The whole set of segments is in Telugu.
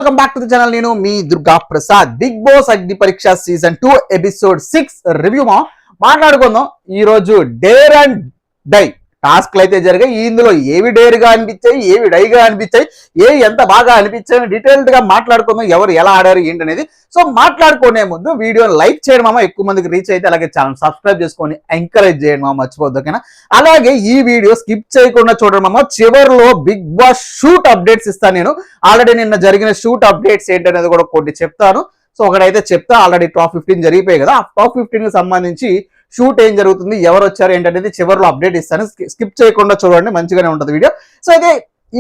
Welcome back to the channel. నేను మీ Durga Prasad. Big Boss Agni Pariksha season 2 episode 6 review మాట్లాడుకుందాం. ఈ రోజు డేర్ అండ్ డై టాస్క్లు అయితే జరిగాయి. ఇందులో ఏవి డేర్ గా అనిపించాయి, ఏవి డైగా అనిపించాయి, ఎంత బాగా అనిపించాయి డీటెయిల్డ్ గా మాట్లాడుకుందాం. ఎవరు ఎలా ఆడారు ఏంటనేది. సో మాట్లాడుకునే ముందు వీడియోని లైక్ చేయడం మామ, ఎక్కువ మందికి రీచ్ అయితే, అలాగే ఛానల్ సబ్స్క్రైబ్ చేసుకొని ఎంకరేజ్ చేయడం మామ మర్చిపోద్దు. ఓకేనా? అలాగే ఈ వీడియో స్కిప్ చేయకుండా చూడడం మామ. చివరిలో బిగ్ బాస్ షూట్ అప్డేట్స్ ఇస్తాను. నేను ఆల్రెడీ నిన్న జరిగిన షూట్ అప్డేట్స్ ఏంటనేది కూడా కొన్ని చెప్తాను. సో ఒకటైతే చెప్తా, ఆల్రెడీ టాప్ 15 జరిగిపోయాయి కదా, ఆ టాప్ 15 కి సంబంధించి షూట్ ఏం జరుగుతుంది, ఎవరు వచ్చారు ఏంటనేది చివరిలో అప్డేట్ ఇస్తాను. స్కిప్ చేయకుండా చూడండి, మంచిగానే ఉంటుంది వీడియో. సో అయితే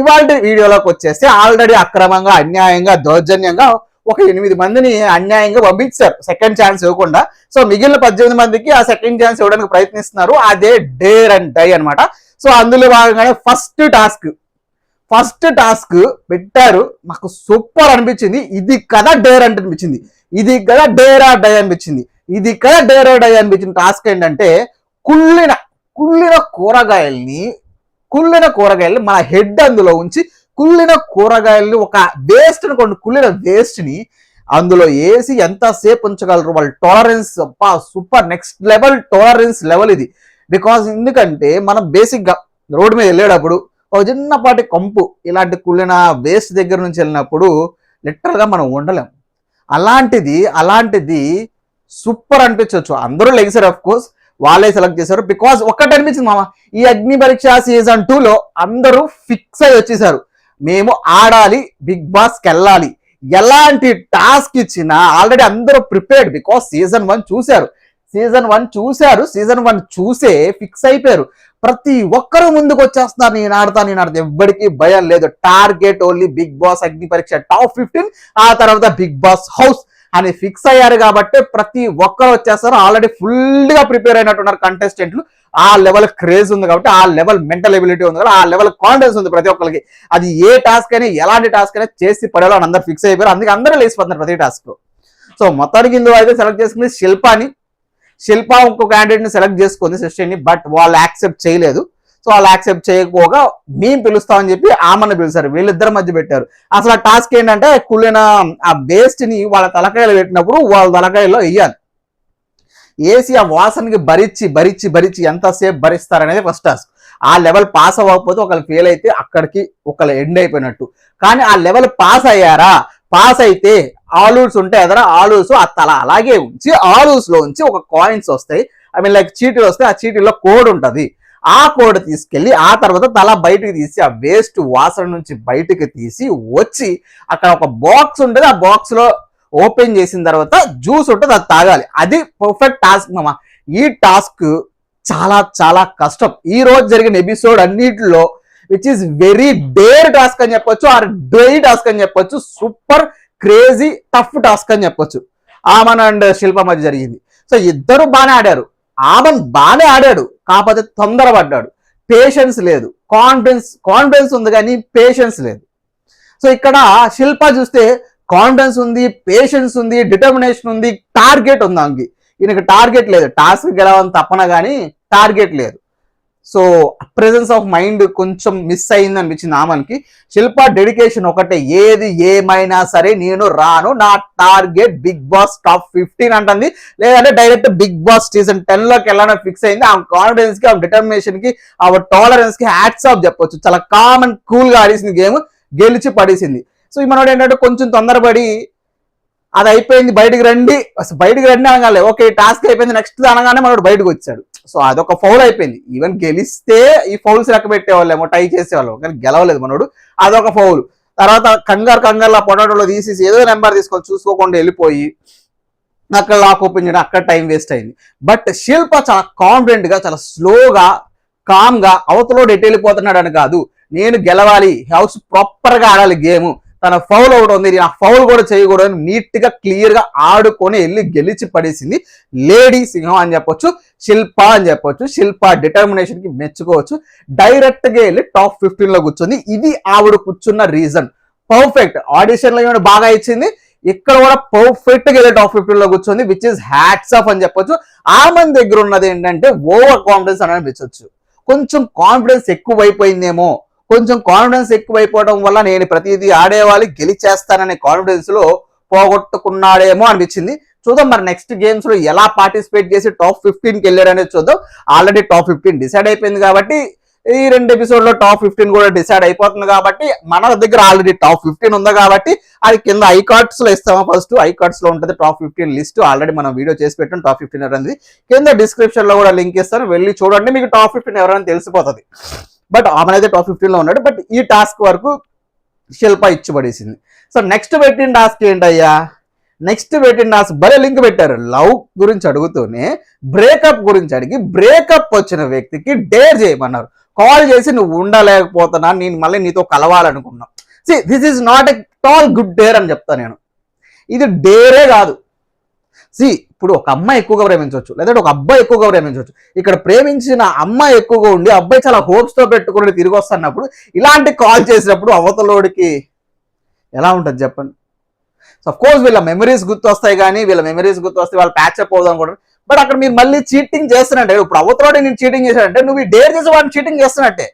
ఇవాళ వీడియోలోకి వచ్చేస్తే ఆల్రెడీ అక్రమంగా, అన్యాయంగా, దౌర్జన్యంగా ఒక 8 మందిని అన్యాయంగా పంపించారు, సెకండ్ ఛాన్స్ ఇవ్వకుండా. సో మిగిలిన 18 మందికి ఆ సెకండ్ ఛాన్స్ ఇవ్వడానికి ప్రయత్నిస్తున్నారు. అదే డేర్ అండ్ డై అనమాట. సో అందులో భాగంగానే ఫస్ట్ టాస్క్ పెట్టారు. నాకు సూపర్ అనిపించింది. ఇది కదా డేర్ అంటే అనిపించింది, ఇది కదా డేర్ ఆర్ డై అనిపించింది, ఇది కదా డేర్ ఆర్ డై అనిపించిన టాస్క్ ఏంటంటే, కుళ్ళిన కూరగాయల్ని మన హెడ్ అందులో ఉంచి, కుళ్ళిన కూరగాయల్ని ఒక వేస్ట్ అనుకోండి, కుళ్ళిన వేస్ట్ ని అందులో వేసి ఎంతసేపు ఉంచగలరు. వాళ్ళ tolerance super, next level tolerance level ఇది. బికాస్ ఎందుకంటే మనం బేసిక్ గా రోడ్డు మీద వెళ్ళేటప్పుడు ఒక చిన్నపాటి కంపు ఇలాంటి కుళ్ళిన వేస్ట్ దగ్గర నుంచి వెళ్ళినప్పుడు లిటరల్ గా మనం ఉండలేం. అలాంటిది సూపర్ అనిపించవచ్చు. అందరూ లెగిసారు, ఆఫ్ కోర్స్ వాళ్ళే సెలెక్ట్ చేశారు. బికాస్ ఒక్కటి అనిపించింది మామ, ఈ అగ్ని పరీక్ష సీజన్ 2లో అందరూ ఫిక్స్ అయి వచ్చేసారు, మేము ఆడాలి, బిగ్ బాస్కి వెళ్ళాలి. ఎలాంటి టాస్క్ ఇచ్చినా ఆల్రెడీ అందరూ ప్రిపేర్డ్. బికాస్ సీజన్ 1 చూసే ఫిక్స్ అయిపోయారు. ప్రతి ఒక్కరు ముందుకు వచ్చేస్తున్నారు, నేను ఆడతా. ఎవ్వడికి భయం లేదు. Target only big Boss Agni పరీక్ష టాప్ 15, ఆ తర్వాత బిగ్ బాస్ హౌస్ అని ఫిక్స్ అయ్యారు. కాబట్టి ప్రతి ఒక్కరు వచ్చేస్తారు. ఆల్రెడీ ఫుల్ గా ప్రిపేర్ అయినట్టున్నారు కంటెస్టెంట్లు. ఆ లెవెల్ క్రేజ్ ఉంది కాబట్టి, ఆ లెవెల్ మెంటల్ ఎబిలిటీ ఉంది కాబట్టి, ఆ లెవెల్ కాన్ఫిడెన్స్ ఉంది ప్రతి ఒక్కరికి. అది ఏ టాస్క్ అయినా, ఎలాంటి టాస్క్ అయినా చేసి పడేలా అందరు ఫిక్స్ అయిపోయారు. అందుకే అందరూ లేచిపోతున్నారు ప్రతి టాస్క్ లో. సో మొత్తానికి ఇందులో అయితే సెలెక్ట్ చేసుకుంది శిల్ప ఇంకో క్యాండిడేట్ ని సెలెక్ట్ చేసుకుంది సిస్టర్ని. బట్ వాళ్ళు యాక్సెప్ట్ చేయలేదు. సో వాళ్ళు యాక్సెప్ట్ చేయకపోగా మేము పిలుస్తామని చెప్పి ఆమెను పిలిచారు. వీళ్ళిద్దరి మధ్య పెట్టారు. అసలు ఆ టాస్క్ ఏంటంటే, కుళ్ళిన ఆ వేస్ట్ ని వాళ్ళ తలకాయలు పెట్టినప్పుడు వాళ్ళ తలకాయల్లో వేయాలి. వేసి ఆ వాసనకి భరించి ఎంతసేపు భరిస్తారనేది ఫస్ట్ టాస్క్. ఆ లెవెల్ పాస్ అవ్వకపోతే ఒకళ్ళు ఫెయిల్ అయితే అక్కడికి ఒకళ్ళు ఎండ్ అయిపోయినట్టు. కానీ ఆ లెవెల్ పాస్ అయ్యారా, పాస్ అయితే ఆలూస్ ఉంటాయి ఎదరా, ఆలూస్ ఆ తల అలాగే ఉంచి, ఆలూస్ లో ఉంచి ఒక కాయిన్స్ వస్తాయి, ఐ మీన్ లైక్ చీటీలు వస్తాయి. ఆ చీటీలో కోడ్ ఉంటుంది. ఆ కోడ్ తీసుకెళ్లి ఆ తర్వాత తల బయటికి తీసి, ఆ వేస్ట్ వాసన నుంచి బయటికి తీసి వచ్చి, అక్కడ ఒక బాక్స్ ఉంటుంది. ఆ బాక్స్ లో ఓపెన్ చేసిన తర్వాత జ్యూస్ ఉంటుంది, అది తాగాలి. అది పర్ఫెక్ట్ టాస్క్ మామ. ఈ టాస్క్ చాలా చాలా కష్టం. ఈ రోజు జరిగిన ఎపిసోడ్ అన్నిటిలో which is very dare task అని చెప్పొచ్చు, ఆర్ డై టాస్క్ అని చెప్పొచ్చు. సూపర్ క్రేజీ టఫ్ టాస్క్ అని చెప్పొచ్చు. ఆమన్ అండ్ శిల్ప మధ్య జరిగింది. సో ఇద్దరు బాగానే ఆడారు. ఆమన్ బాగానే ఆడాడు, కాకపోతే తొందరపడ్డాడు. పేషెన్స్ లేదు. కాన్ఫిడెన్స్ ఉంది కానీ పేషెన్స్ లేదు. సో ఇక్కడ శిల్ప చూస్తే కాన్ఫిడెన్స్ ఉంది, పేషెన్స్ ఉంది, డిటర్మినేషన్ ఉంది, టార్గెట్ ఉంది. ఆమెకి ఈయనకి టార్గెట్ లేదు. టాస్క్ గెలవని తప్పన కానీ టార్గెట్ లేదు. సో ప్రెజెన్స్ ఆఫ్ మైండ్ కొంచెం మిస్ అయింది అనిపించింది ఆమెకి. శిల్ప డెడికేషన్ ఒకటే, ఏది ఏమైనా సరే నేను రాను, నా టార్గెట్ బిగ్ బాస్ టాప్ 15 అంటుంది. లేదంటే డైరెక్ట్ బిగ్ బాస్ సీజన్ 10 లోకి వెళ్ళాలని ఫిక్స్ అయింది. ఆమె కాన్ఫిడెన్స్ కి, ఆమె డిటర్మినేషన్ కి, ఆమె టాలరెన్స్ కి హ్యాట్స్ ఆఫ్ చెప్పొచ్చు. చాలా కామ్ అండ్ కూల్ గా ఆడేసింది గేమ్, గెలిచి పడేసింది. సో ఈ మనోడు ఏంటంటే కొంచెం తొందరపడి అది అయిపోయింది, బయటికి రండి అనగానే ఓకే టాస్క్ అయిపోయింది నెక్స్ట్ అనగానే మనోడు బయటకు వచ్చాడు. సో అదొక ఫౌల్ అయిపోయింది. ఈవెన్ గెలిస్తే ఈ ఫౌల్స్ లెక్క పెట్టేవాళ్ళేమో, టై చేసేవాళ్ళు, కానీ గెలవలేదు మనోడు, అదొక ఫౌల్. తర్వాత కంగారులో పొటాటోలో తీసేసి ఏదో నెంబర్ తీసుకొని చూసుకోకుండా వెళ్ళిపోయి అక్కడ లాక్ ఓపెన్ చేయడం, అక్కడ టైం వేస్ట్ అయింది. బట్ శిల్ప చాలా కాన్ఫిడెంట్ గా, చాలా స్లోగా, కామ్ గా అవతలోడు ఎటు వెళ్ళిపోతున్నాడు అని కాదు, నేను గెలవాలి, హౌస్ ప్రాపర్ గా ఆడాలి గేమ్, తన ఫౌల్ ఒకటి ఉంది, ఆ ఫౌల్ కూడా చేయకూడదు, నీట్ గా క్లియర్ గా ఆడుకొని వెళ్ళి గెలిచి పడేసింది లేడీ సింహం అని చెప్పొచ్చు, శిల్ప అని చెప్పొచ్చు. శిల్ప డిటర్మినేషన్ కి మెచ్చుకోవచ్చు. డైరెక్ట్ గా వెళ్ళి టాప్ 15 లో కూర్చుంది. ఇది ఆవిడ కూర్చున్న రీజన్. పర్ఫెక్ట్ ఆడిషన్ లో ఏమైనా బాగా ఇచ్చింది, ఇక్కడ కూడా పర్ఫెక్ట్ గా వెళ్ళి టాప్ 15 లో కూర్చుంది, విచ్ ఇస్ హ్యాట్స్ ఆఫ్ అని చెప్పొచ్చు. ఆమె దగ్గర ఉన్నది ఏంటంటే ఓవర్ కాన్ఫిడెన్స్ అని అనిపించవచ్చు. కొంచెం కాన్ఫిడెన్స్ ఎక్కువ అయిపోయిందేమో, కొంచెం కాన్ఫిడెన్స్ ఎక్కువైపోవడం వల్ల నేను ప్రతిదీ ఆడేవాళ్ళు గెలిచేస్తాననే కాన్ఫిడెన్స్ లో పోగొట్టుకున్నాడేమో అనిపించింది. చూద్దాం మరి నెక్స్ట్ గేమ్స్ లో ఎలా పార్టిసిపేట్ చేసి టాప్ 15కి వెళ్ళాడు అనేది చూద్దాం. ఆల్రెడీ టాప్ 15 డిసైడ్ అయిపోయింది కాబట్టి ఈ 2 ఎపిసోడ్ లో టాప్ 15 కూడా డిసైడ్ అయిపోతుంది కాబట్టి మన దగ్గర ఆల్రెడీ టాప్ 15 ఉంది కాబట్టి అది కింద ఐ కార్డ్స్ లో ఇస్తామా. ఫస్ట్ ఐ కార్డ్స్ లో ఉంటుంది టాప్ 15 లిస్ట్. ఆల్రెడీ మనం వీడియో చేసి పెట్టాం టాప్ 15 ఎవరైంది. కింద డిస్క్రిప్షన్ లో కూడా లింక్ ఇస్తాను, వెళ్ళి చూడండి, మీకు టాప్ 15 ఎవరైనా తెలిసిపోతుంది. బట్ ఆమెనైతే టాప్ 15 లో ఉన్నాడు. బట్ ఈ టాస్క్ వరకు శిల్ప ఇచ్చిపడేసింది. సో నెక్స్ట్ పెట్టిన టాస్క్ ఏంటయ్యా, నెక్స్ట్ పెట్టిన టాస్క్ భలే లింక్ పెట్టారు. లవ్ గురించి అడుగుతూనే బ్రేకప్ గురించి అడిగి బ్రేకప్ వచ్చిన వ్యక్తికి డేర్ చేయమన్నారు. కాల్ చేసి నువ్వు ఉండలేకపోతున్నా, నేను మళ్ళీ నీతో కలవాలనుకున్నా. This is not at all good dear అని చెప్తా నేను. ఇది డేరే కాదు. ఇప్పుడు ఒక అమ్మాయి ఎక్కువగా ప్రేమించవచ్చు, లేదంటే ఒక అబ్బాయి ఎక్కువగా ప్రేమించవచ్చు. ఇక్కడ ప్రేమించిన అమ్మాయి ఎక్కువగా ఉండి అబ్బాయి చాలా హోప్స్ తో పెట్టుకుని తిరిగి వస్తున్నప్పుడు ఇలాంటి కాల్ చేసినప్పుడు అవతలోడికి ఎలా ఉంటుంది చెప్పండి. సో అఫ్ కోర్స్ వీళ్ళ మెమరీస్ గుర్తొస్తాయి, కానీ వీళ్ళ మెమరీస్ గుర్తొస్తే వాళ్ళు ప్యాచప్ అవుదాం కూడా. బట్ అక్కడ మీరు మళ్ళీ చీటింగ్ చేస్తున్నట్టే. ఇప్పుడు అవతలోడి నేను చీటింగ్ చేశానంటే నువ్వు ఈ డేర్ చేసి వాడిని చీటింగ్ చేస్తున్నట్టే,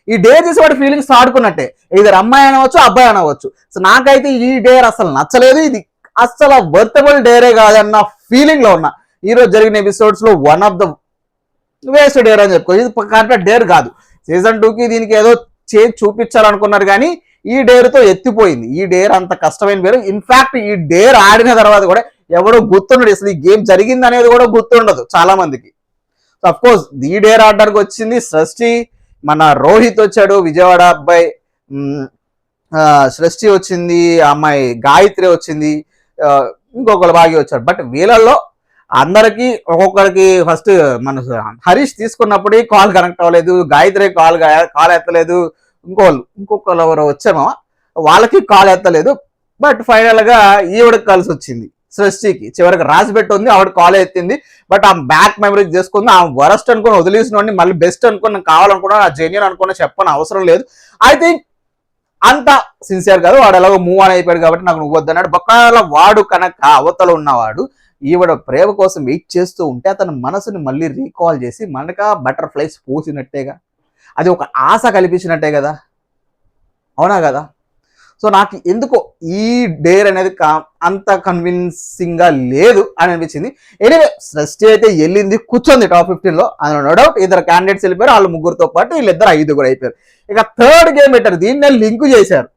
ఈ డేర్ చేసి వాడి ఫీలింగ్స్ ఆడుకున్నట్టే. ఇద్దరు అమ్మాయి అనవచ్చు, అబ్బాయి అనవచ్చు. సో నాకైతే ఈ డేర్ అసలు నచ్చలేదు. ఇది అసలు వర్తబుల్ డేరే కాదన్న ఫీలింగ్ లో ఉన్నా. ఈ రోజు జరిగిన ఎపిసోడ్స్ లో one of the waste dare అని చెప్పుకో. ఇది కరెక్ట్ డేర్ కాదు. సీజన్ 2కి దీనికి ఏదో చేంజ్ చూపించాలనుకున్నారు, కానీ ఈ డేర్ తో ఎత్తిపోయింది. ఈ డేర్ అంత కష్టమైన పేరు. ఇన్ఫాక్ట్ ఈ డేర్ ఆడిన తర్వాత కూడా ఎవడో గుర్తుండడు, అసలు ఈ గేమ్ జరిగింది అనేది కూడా గుర్తుండదు చాలా మందికి. సో అఫ్ కోర్స్ ఈ డేర్ ఆడడానికి వచ్చింది సృష్టి, మన రోహిత్ వచ్చాడు, విజయవాడ అబ్బాయి సృష్టి వచ్చింది, అమ్మాయి గాయత్రి వచ్చింది, ఇంకొకరు బాగా వచ్చారు. బట్ వీళ్ళల్లో అందరికి ఒక్కొక్కరికి ఫస్ట్ మన హరీష్ తీసుకున్నప్పుడు కాల్ కనెక్ట్ అవ్వలేదు, గాయత్రి కాల్ ఎత్తలేదు, ఇంకొకరు ఎవరు వచ్చామో వాళ్ళకి కాల్ ఎత్తలేదు. బట్ ఫైనల్ గా ఈవిడకి కలిసి వచ్చింది సృష్టికి. చివరికి రాసి పెట్టి ఉంది, ఆవిడ కాల్ ఎత్తింది. బట్ ఆ బ్యాక్ మెమరీ చేసుకుంది. ఆ వరస్ట్ అనుకుని వదిలేసిన మళ్ళీ బెస్ట్ అనుకుని నేను కావాలనుకున్నా, జెన్యూన్ అనుకున్నా చెప్పని అవసరం లేదు. ఐ థింక్ అంత సిన్సియర్ కాదు. వాడు ఎలాగో మూవ్ ఆన్ అయిపోయాడు కాబట్టి నాకు నువ్వు వద్దన్నాడు. ఒకవేళ వాడు కనుక అవతల ఉన్నవాడు ఈవిడ ప్రేమ కోసం వెయిట్ చేస్తూ ఉంటే అతని మనసుని మళ్ళీ రీకాల్ చేసి మనక బటర్ఫ్లైస్ పూసినట్టేగా, అది ఒక ఆశ కల్పించినట్టే కదా, అవునా కదా. సో నాకు ఎందుకో ఈ డేర్ అనేది అంత కన్విన్సింగ్ గా లేదు అని అనిపించింది. ఎనీవే సృష్టి అయితే వెళ్ళింది, కూర్చొంది టాప్ 15 లో. అందులో నో డౌట్ ఇద్దరు క్యాండిడేట్స్ వెళ్ళిపోయారు. వాళ్ళు ముగ్గురుతో పాటు వీళ్ళిద్దరు 5 అయిపోయారు. ఇక థర్డ్ గేమ్ పెట్టారు, దీన్నే లింక్ చేశారు.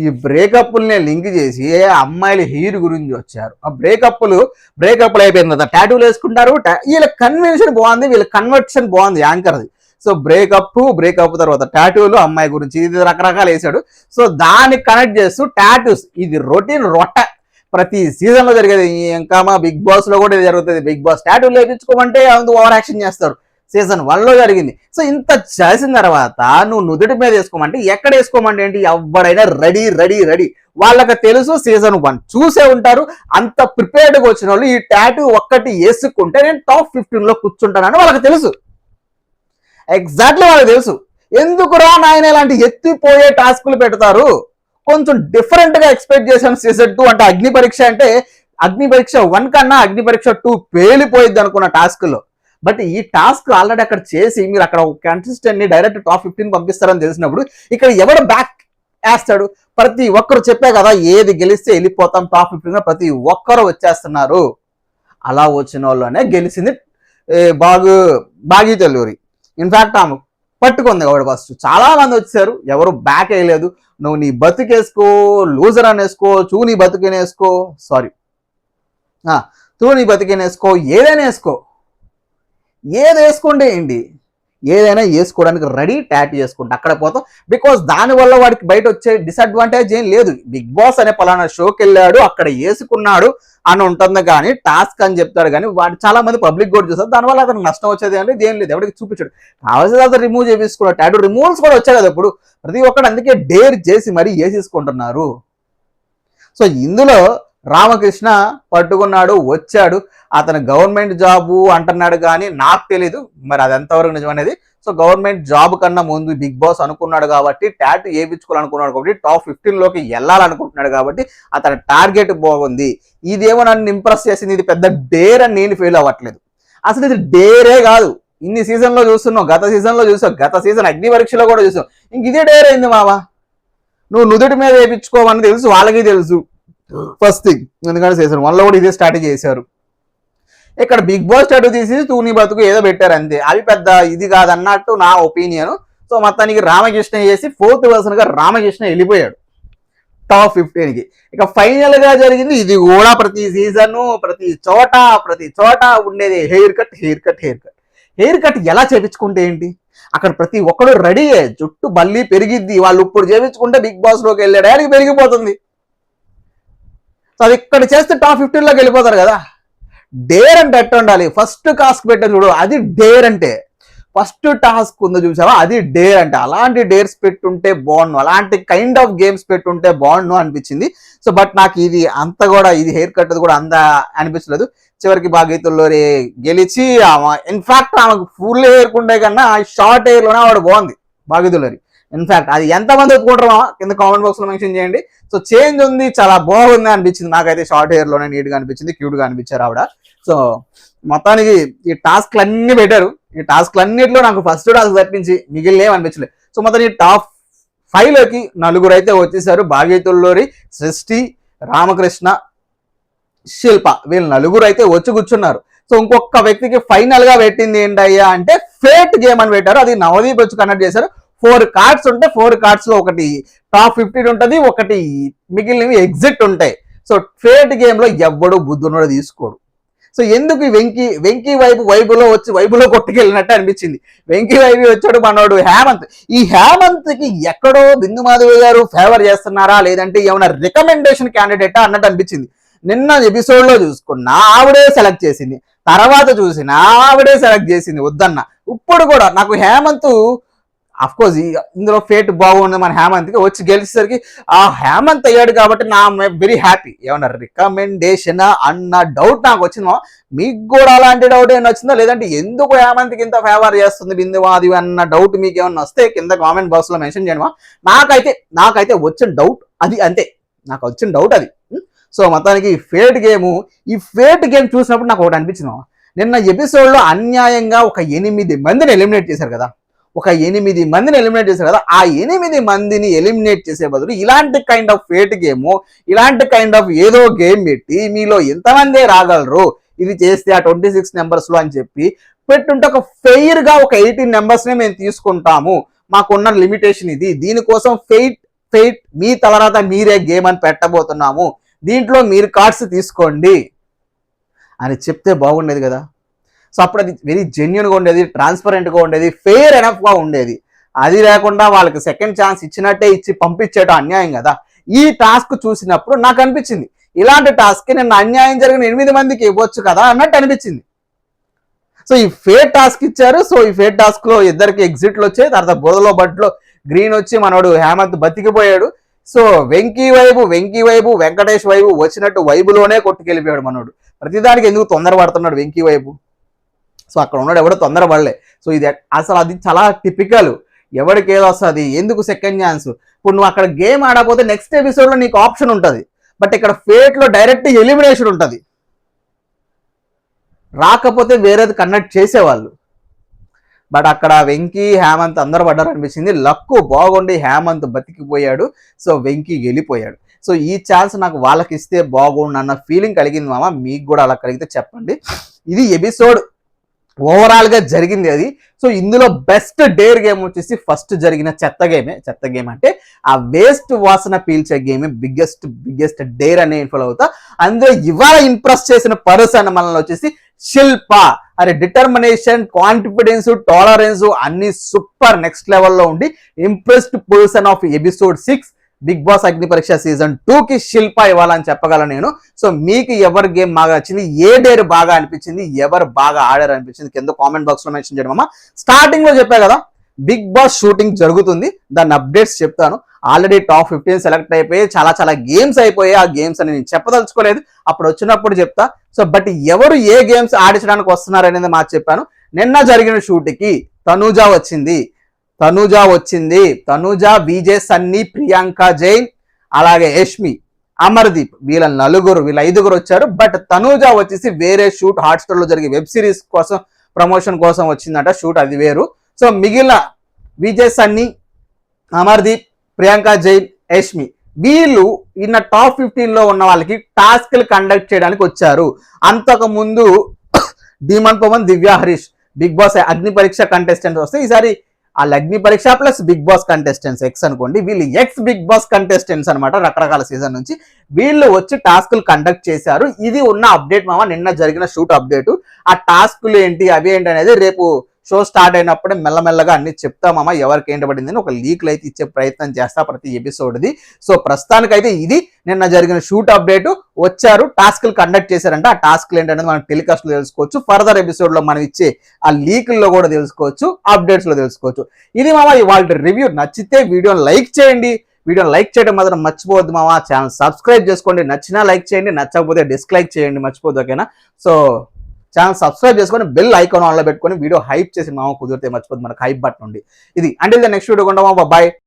ఈ బ్రేకప్నే లింక్ చేసి అమ్మాయిలు హీరో గురించి వచ్చారు. ఆ బ్రేకప్లు అయిపోయింది కదా, టాటూలు వేసుకుంటారు. వీళ్ళ కన్వెన్షన్ బాగుంది, వీళ్ళ కన్వర్షన్ బాగుంది యాంకర్ది. సో బ్రేకప్ తర్వాత టాటూలు అమ్మాయి గురించి ఇది రకరకాలు వేసాడు. సో దాన్ని కనెక్ట్ చేస్తూ టాటూస్ ఇది రొటీన్ ప్రతి సీజన్ లో జరిగేది. ఇంకా మా బిగ్ బాస్ లో కూడా ఇది జరుగుతుంది. బిగ్ బాస్ టాటూలు వేయించుకోమంటే అందుకు ఓవర్ యాక్షన్ చేస్తాడు. సీజన్ 1 లో జరిగింది. సో ఇంత చేసిన తర్వాత నువ్వు నుదుటి మీద వేసుకోమంటే ఎక్కడ వేసుకోమంటే ఏంటి, ఎవడైనా రెడీ వాళ్ళకి తెలుసు. సీజన్ 1 చూసే ఉంటారు. అంత ప్రిపేర్డ్గా వచ్చిన వాళ్ళు ఈ టాటూ ఒక్కటి వేసుకుంటే నేను టాప్ 15 లో కూర్చుంటానని వాళ్ళకి తెలుసు. ఎగ్జాక్ట్లీ వాళ్ళకి తెలుసు. ఎందుకురా నాయన ఇలాంటి ఎత్తిపోయే టాస్కులు పెడతారు. కొంచెం డిఫరెంట్ గా ఎక్స్పెక్ట్ చేశాను సీజన్ 2 అంటే. అగ్ని పరీక్ష 1 కన్నా అగ్ని పరీక్ష 2 పేలిపోయిద్ది అనుకున్న టాస్క్ లో. బట్ ఈ టాస్క్ ఆల్రెడీ అక్కడ చేసి మీరు అక్కడ ఒక కంటెస్టెంట్ ని డైరెక్ట్ టాప్ 15 పంపిస్తారని తెలిసినప్పుడు ఇక్కడ ఎవడు బ్యాక్ వేస్తాడు. ప్రతి ఒక్కరు చెప్పే కదా, ఏది గెలిస్తే వెళ్ళిపోతాం టాప్ 15 లో ప్రతి ఒక్కరు వచ్చేస్తున్నారు. అలా వచ్చిన వాళ్ళనే గెలిచింది బాగి తెల్లూరి. ఇన్ఫాక్ట్ ఆమె పట్టుకుంది కాబట్టి ఫస్ట్ చాలా మంది వచ్చారు, ఎవరు బ్యాక్ వేయలేదు. నువ్వు నీ బతుకేసుకో, లూజర్ అని వేసుకో, చూ నీ బతుకేనేసుకో, ఏదైనా వేసుకో, ఏది వేసుకోండి ఏంటి, ఏదైనా వేసుకోవడానికి రెడీ. టాటూ చేసుకుంటే అక్కడ పోతాం. బికాస్ దానివల్ల వాడికి బయట వచ్చే డిసడ్వాంటేజ్ ఏం లేదు. బిగ్ బాస్ అనే పలానా షోకి వెళ్ళాడు, అక్కడ వేసుకున్నాడు అని ఉంటుంది, కానీ టాస్క్ అని చెప్తాడు. కానీ వాడు చాలా మంది పబ్లిక్ కూడా చూస్తారు. దానివల్ల అతనికి నష్టం వచ్చేది అంటే ఏం లేదు, ఎవరికి చూపించాడు. కావాల్సింది అతను రిమూవ్ చేపించుకున్నాడు. టాటూ రిమూవల్స్ కూడా వచ్చాయి కదా ఇప్పుడు ప్రతి ఒక్కడు. అందుకే డేర్ చేసి మరీ వేసేసుకుంటున్నారు. సో ఇందులో రామకృష్ణ పట్టుకున్నాడు, వచ్చాడు. అతను గవర్నమెంట్ జాబు అంటున్నాడు, కానీ నాకు తెలీదు మరి అది ఎంతవరకు నిజం అనేది. సో గవర్నమెంట్ జాబ్ కన్నా ముందు బిగ్ బాస్ అనుకున్నాడు కాబట్టి, టాటూ వేయించుకోవాలనుకున్నాడు కాబట్టి, టాప్ 15 లోకి వెళ్ళాలనుకుంటున్నాడు కాబట్టి అతని టార్గెట్ బాగుంది. ఇదేమో నన్ను ఇంప్రెస్ చేసింది. ఇది పెద్ద డేర్ అని నేను ఫీల్ అవ్వట్లేదు. అసలు ఇది డేరే కాదు, ఇన్ని సీజన్ లో చూస్తున్నావు, గత సీజన్ లో చూసావు, గత సీజన్ అగ్ని పరీక్షలో కూడా చూసావు. ఇంక ఇదే డేర్ అయింది మావా. నువ్వు నుదుటి మీద వేయించుకోవని తెలుసు, వాళ్ళకి తెలుసు ఫస్ట్ థింగ్. ఎందుకంటే సీజన్ 1 లో కూడా ఇదే స్ట్రాటజీ చేశారు. ఇక్కడ బిగ్ బాస్ స్టార్ట్ తీసి తూని బతుకు ఏదో పెట్టారు అంతే. అవి పెద్ద ఇది కాదన్నట్టు నా ఒపీనియన్. సో మొత్తానికి రామకృష్ణ చేసి 4th పర్సన్ గా రామకృష్ణ వెళ్ళిపోయాడు టాప్ 15కి. ఇక ఫైనల్ గా జరిగింది ఇది కూడా. ప్రతి సీజన్ ప్రతి చోట ఉండేది హెయిర్ కట్ ఎలా చేపించుకుంటే ఏంటి, అక్కడ ప్రతి ఒక్కడు రెడీ జుట్టు బల్లి పెరిగిద్ది. వాళ్ళు ఇప్పుడు చేపించుకుంటే బిగ్ బాస్ లోకి వెళ్ళాడు ఆయనకి పెరిగిపోతుంది. సో అది ఇక్కడ చేస్తే టాప్ 15లోకి వెళ్ళిపోతారు కదా. డేర్ అంటే ఎట్ట ఉండాలి, ఫస్ట్ టాస్క్ పెట్టారు చూడు, అది డేర్ అంటే. ఫస్ట్ టాస్క్ ఉందో చూసావా, అది డేర్ అంటే. అలాంటి డేర్స్ పెట్టుంటే బాగుండు, అలాంటి కైండ్ ఆఫ్ గేమ్స్ పెట్టుంటే బాగుండు అనిపించింది. సో బట్ నాకు ఇది అంత కూడా, ఇది హెయిర్ కట్ కూడా అంత అనిపించలేదు. చివరికి బాగైతుల్లో గెలిచి ఇన్ఫాక్ట్ ఆమెకు ఫుల్ హెయిర్ ఉండే కన్నా షార్ట్ హెయిర్ లోనే ఆవిడ బాగుంది బాగైతుల్లరి. ఇన్ఫాక్ట్ అది ఎంతమంది ఒప్పుకుంటారో కింద కామెంట్ బాక్స్ లో మెన్షన్ చేయండి. సో చేంజ్ ఉంది, చాలా బాగుంది అనిపించింది నాకైతే. షార్ట్ హెయిర్ లోనే నీట్ గా అనిపించింది, క్యూట్ గా అనిపించారు ఆవిడ. సో మొత్తానికి ఈ టాస్క్లు అన్ని పెట్టారు. ఈ టాస్క్లు అన్నింటిలో నాకు ఫస్ట్ టాస్క్ తప్పించి మిగిలిన అనిపించలేదు. సో మొత్తం ఈ టాప్ 5లోకి 4 అయితే వచ్చేసారు. బాగైతుల్లోరి, సృష్టి, రామకృష్ణ, శిల్ప, వీళ్ళు 4 అయితే వచ్చి కూర్చున్నారు. సో ఇంకొక వ్యక్తికి ఫైనల్ గా పెట్టింది ఏంటయ్యా అంటే ఫేట్ గేమ్ అని పెట్టారు. అది నవదీప్ వచ్చి కనెక్ట్ చేశారు. 4 కార్డ్స్ ఉంటే 4 కార్డ్స్ లో ఒకటి టాప్ 15 ఉంటుంది, ఒకటి మిగిలినవి ఎగ్జిట్ ఉంటాయి. సో ఫేట్ గేమ్ లో ఎవ్వడు బుద్ధునోడు తీసుకోడు. సో ఎందుకు వెంకీ వైపులో వచ్చి వైపులో కొట్టుకెళ్ళినట్టు అనిపించింది. వెంకీ వైపు వచ్చాడు మనోడు హేమంత్. ఈ హేమంత్ కి ఎక్కడో బిందు మాధవి గారు ఫేవర్ చేస్తున్నారా, లేదంటే ఏమైనా రికమెండేషన్ క్యాండిడేటా అన్నట్టు అనిపించింది. నిన్న ఎపిసోడ్ లో చూసుకున్నా ఆవిడే సెలెక్ట్ చేసింది, తర్వాత చూసినా ఆవిడే సెలెక్ట్ చేసింది వద్దన్న. ఇప్పుడు కూడా నాకు హేమంత్ అఫ్ కోర్స్ ఇందులో ఫేట్ బాగుంది మన హేమంత్కి, వచ్చి గెలిచేసరికి ఆ హేమంత్ అయ్యాడు కాబట్టి నా వెరీ హ్యాపీ. ఏమన్నా రికమెండేషన్ అన్న డౌట్ నాకు వచ్చిందో, మీకు కూడా అలాంటి డౌట్ ఏమైనా వచ్చిందో, లేదంటే ఎందుకు హేమంత్కి ఇంత ఫేవర్ చేస్తుంది బిందువాది అన్న డౌట్ మీకు ఏమన్నా వస్తే కింద కామెంట్ బాక్స్ లో మెన్షన్ చేయడమా. నాకైతే వచ్చిన డౌట్ అది, అంతే నాకు వచ్చిన డౌట్ అది. సో మొత్తానికి ఈ ఫేట్ గేమ్ చూసినప్పుడు నాకు ఒకటి అనిపించింది. నిన్న ఎపిసోడ్ లో అన్యాయంగా ఒక 8 మందిని ఎలిమినేట్ చేశారు కదా. ఆ 8 మందిని ఎలిమినేట్ చేసే బదులు ఇలాంటి కైండ్ ఆఫ్ ఫేట్ గేమ్, ఇలాంటి కైండ్ ఆఫ్ ఏదో గేమ్ పెట్టి మీలో ఎంతమందే రాగలరు ఇది చేస్తే ఆ 26 నెంబర్స్ లో అని చెప్పి పెట్టుంటే ఒక ఫెయిర్ గా ఒక 18 నెంబర్స్ నే మేము తీసుకుంటాము, మాకున్న లిమిటేషన్ ఇది, దీనికోసం ఫెయిట్ మీ తర్వాత మీరే గేమ్ అని పెట్టబోతున్నాము, దీంట్లో మీరు కార్డ్స్ తీసుకోండి అని చెప్తే బాగుండేది కదా. సో అప్పుడు అది వెరీ జెన్యున్గా ఉండేది, ట్రాన్స్పరెంట్గా ఉండేది, ఫెయిర్ ఎనఫ్గా ఉండేది. అది లేకుండా వాళ్ళకి సెకండ్ ఛాన్స్ ఇచ్చినట్టే ఇచ్చి పంపించేయడం అన్యాయం కదా. ఈ టాస్క్ చూసినప్పుడు నాకు అనిపించింది ఇలాంటి టాస్క్ నిన్న అన్యాయం జరిగిన 8 మందికి ఇవ్వచ్చు కదా అన్నట్టు అనిపించింది. సో ఈ ఫేర్ టాస్క్ ఇచ్చారు. సో ఈ ఫేర్ టాస్క్ లో 2 ఎగ్జిట్లు వచ్చాయి. తర్వాత బోధలో బట్లో గ్రీన్ వచ్చి మనోడు హేమంత్ బతికిపోయాడు. సో వెంకీ వైపు వెంకటేష్ వైపు వచ్చినట్టు వైపులోనే కొట్టుకెళ్ళిపోయాడు మనోడు. ప్రతిదానికి ఎందుకు తొందర పడుతున్నాడు వెంకీ వైపు. సో అక్కడ ఉన్నాడు ఎవడో తొందరపడలే. సో ఇది అసలు అది చాలా టిపికల్, ఎవరికి ఏదో వస్తుంది, ఎందుకు సెకండ్ ఛాన్స్. ఇప్పుడు నువ్వు అక్కడ గేమ్ ఆడకపోతే నెక్స్ట్ ఎపిసోడ్ లో నీకు ఆప్షన్ ఉంటుంది, బట్ ఇక్కడ ఫేట్ లో డైరెక్ట్ ఎలిమినేషన్ ఉంటుంది. రాకపోతే వేరేది కనెక్ట్ చేసేవాళ్ళు, బట్ అక్కడ వెంకీ హేమంత్ అందరూ పడ్డారు అనిపించింది. లక్కు బాగుండి హేమంత్ బతికిపోయాడు. సో వెంకీ వెళ్ళిపోయాడు. సో ఈ ఛాన్స్ నాకు వాళ్ళకి ఇస్తే బాగుండు అన్న ఫీలింగ్ కలిగింది మామ. మీకు కూడా అలా కలిగితే చెప్పండి. ఇది ఎపిసోడ్ ఓవరాల్ గా జరిగింది అది. సో ఇందులో బెస్ట్ డేర్ గేమ్ వచ్చేసి ఫస్ట్ జరిగిన చెత్త గేమ్ అంటే ఆ వేస్ట్ వాసన పీల్చే గేమ్ బిగ్గెస్ట్ డేర్ అనే ఇన్ఫాలో అవుతా. అందులో ఇవాళ ఇంప్రెస్ చేసిన పర్సన్ మనల్ని వచ్చేసి శిల్ప. అరే డిటర్మినేషన్, కాన్ఫిడెన్స్, టాలరెన్స్ అన్ని సూపర్ నెక్స్ట్ లెవెల్లో ఉండి impressed person of episode 6 Bigg Boss Agni Pariksha season 2కి శిల్ప ఇవ్వాలని చెప్పగలను నేను. సో మీకు ఎవరి గేమ్ బాగా నచ్చింది, ఏ డేర్ బాగా అనిపించింది, ఎవరు బాగా ఆడారు అనిపించింది కింద కామెంట్ బాక్స్ లో మెన్షన్ చేయడం అమ్మా. స్టార్టింగ్ లో చెప్పా కదా బిగ్ బాస్ షూటింగ్ జరుగుతుంది, దాని అప్డేట్స్ చెప్తాను. ఆల్రెడీ టాప్ 15 సెలెక్ట్ అయిపోయి చాలా గేమ్స్ అయిపోయాయి. ఆ గేమ్స్ అని నేను చెప్పదలుచుకోలేదు, అప్పుడు వచ్చినప్పుడు చెప్తా. సో బట్ ఎవరు ఏ గేమ్స్ ఆడించడానికి వస్తున్నారు అనేది మాకు చెప్పాను. నిన్న జరిగిన షూట్కి తనూజ వచ్చింది. తనూజ, విజయ్, సన్నీ, ప్రియాంక జైన్, అలాగే యష్మి, అమర్దీప్, వీళ్ళ 5 వచ్చారు. బట్ తనూజ వచ్చేసి వేరే షూట్ హాట్స్టార్ లో జరిగే వెబ్ సిరీస్ కోసం ప్రమోషన్ కోసం వచ్చిందట షూట్, అది వేరు. సో మిగిలిన విజయ్ సన్నీ, అమర్దీప్, ప్రియాంక జైన్, యష్మి వీళ్ళు ఇన్న టాప్ 15 లో ఉన్న వాళ్ళకి టాస్క్లు కండక్ట్ చేయడానికి వచ్చారు. అంతకు ముందు Dhiman Pavan, Divya Harish Bigg Boss Agni Pariksha contestants వస్తే ఈసారి వాళ్ళ Agni Pariksha plus Bigg Boss contestants X అనుకోండి, వీళ్ళు ఎక్స్ బిగ్ బాస్ కంటెస్టెంట్స్ అనమాట. రకరకాల సీజన్ నుంచి వీళ్ళు వచ్చి టాస్క్లు కండక్ట్ చేశారు. ఇది ఉన్న అప్డేట్ మామ, నిన్న జరిగిన షూట్ అప్డేట్. ఆ టాస్క్లు ఏంటి అవి ఏంటి అనేది రేపు షో స్టార్ట్ అయినప్పుడే మెల్లమెల్లగా అన్ని చెప్తామమ్మా, ఎవరికి ఏంటి పడింది అని ఒక లీక్లు అయితే ఇచ్చే ప్రయత్నం చేస్తా ప్రతి ఎపిసోడ్ది. సో ప్రస్తుతానికైతే ఇది నిన్న జరిగిన షూట్ అప్డేట్. వచ్చారు, టాస్క్లు కండక్ట్ చేశారంటే ఆ టాస్క్లు ఏంటనేది మనం టెలికాస్ట్ లో తెలుసుకోవచ్చు, ఫర్దర్ ఎపిసోడ్ లో మనం ఇచ్చే ఆ లీకుల్లో కూడా తెలుసుకోవచ్చు, అప్డేట్స్ లో తెలుసుకోవచ్చు. ఇది మామ ఇవాళ రివ్యూ. నచ్చితే వీడియోని లైక్ చేయండి, వీడియోని లైక్ చేయడం మాత్రం మర్చిపోవద్దు మామ. ఛానల్ సబ్స్క్రైబ్ చేసుకోండి, నచ్చినా లైక్ చేయండి, నచ్చకపోతే డిస్లైక్ చేయండి, మర్చిపోద్దు, ఓకేనా? సో ఛానల్ సబ్స్క్రైబ్ చేసుకొని బెల్ ఐకాన్ ఆన్లో పెట్టుకొని వీడియో హైప్ చేసి మామ, కుదిరితే మర్చిపోద్దు మనకు హైప్ బటన్ ఉంది. ఇది అంటే నెక్స్ట్ వీడియో కొంటామా, బాయ్.